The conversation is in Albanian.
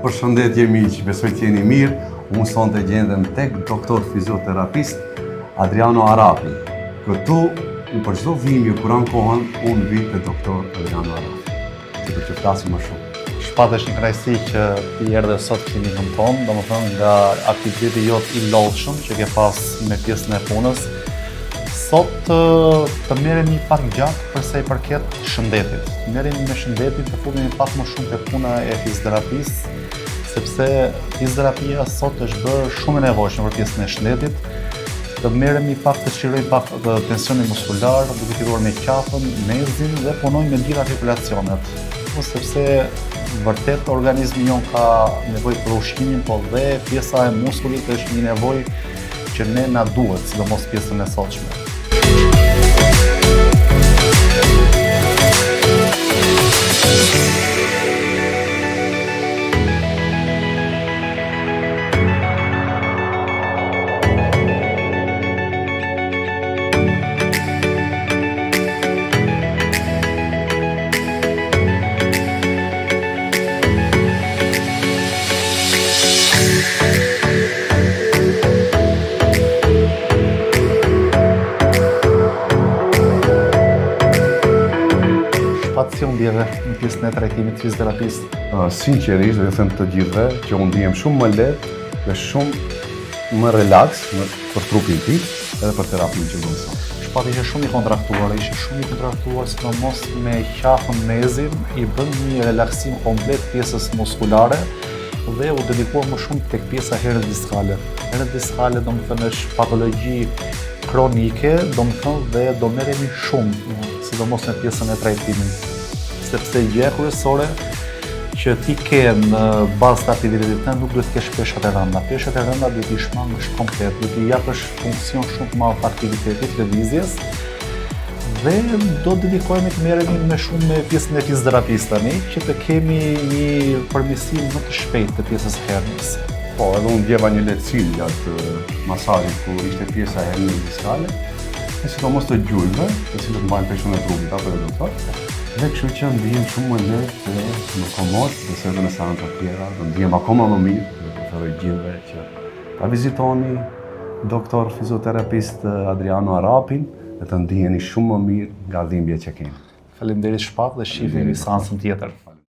Përshëndetje miq, besoj të jeni mirë. Unë sonte gjendem tek doktor fizioterapist Adriano Arapi. Këtu, për çdo vimje kur an kohën, unë vi te doktor Adriano Arapi. Që të flasim më shumë. Shpatesh një kënaqësi që ti erdhe sot klinikën tonë, domethënë nga aktiviteti jot i lodhshëm që ke pas me pjesën e punës. Sot të merremi pak gjatë përsa i përket shëndetit. Merremi me shëndetin, të futemi pak më shumë te puna e fizioterapisë, sepse fizioterapia sot është bërë shumë e nevojshme për pjesën e shëndetit. Të merremi pak, të çlirojmë pak tensionin muskular, duke filluar me qafën, mezin dhe punojmë me gjithë artikulacionet. Sepse vërtet organizmi jon ka nevojë për ushqimin, po dhe pjesa e muskulit është një nevojë që ne na duhet, sidomos pjesën e sotshme. Si unë ndjeve në pjesën e trajtimit fizioterapisë? Sinqerisht, do të them të gjithëve që unë ndihem shumë më lehtë dhe shumë më relaks për trupin tim edhe për terapinë që bëjmë sot. Shpati ishte shumë i kontraktuar, sidomos me qafën mezin, i bën një relaksim komplet pjesës muskulare dhe u dedikuar më shumë tek pjesa herët diskale. Herët diskale domethënë është patologji kronike, domethënë dhe do merremi shumë, sidomos në pjesën e trajtimit. Sepse gjëja kryesore që ti ke në bazë të aktivitetit tënd nuk duhet të kesh peshat e rënda. Peshat e rënda duhet t'i shmangësh komplet, duhet t'i japësh funksion shumë të madh aktivitetit, lëvizjes, dhe do dedikohemi të merremi më shumë me pjesën e fizioterapisë tani, që të kemi një përmirësim më të shpejtë të pjesës së hernës. Po, edhe unë ndjeva një lehtësi gjatë masazhit kur ishte pjesa e hernës diskale, e sidomos të gjulve, të cilët mbajnë peshën e trupit apo do të thotë. Dhe kështu që ndihem shumë më lehtë dhe më komod, dhe edhe në seanca të tjera, do ndihem akoma më mirë, dhe preferoj gjithëve që ta vizitoni doktor fizioterapist Adriano Arapin dhe të ndiheni shumë më mirë nga dhimbjet që keni. Faleminderit shpat dhe shihemi në seancën tjetër.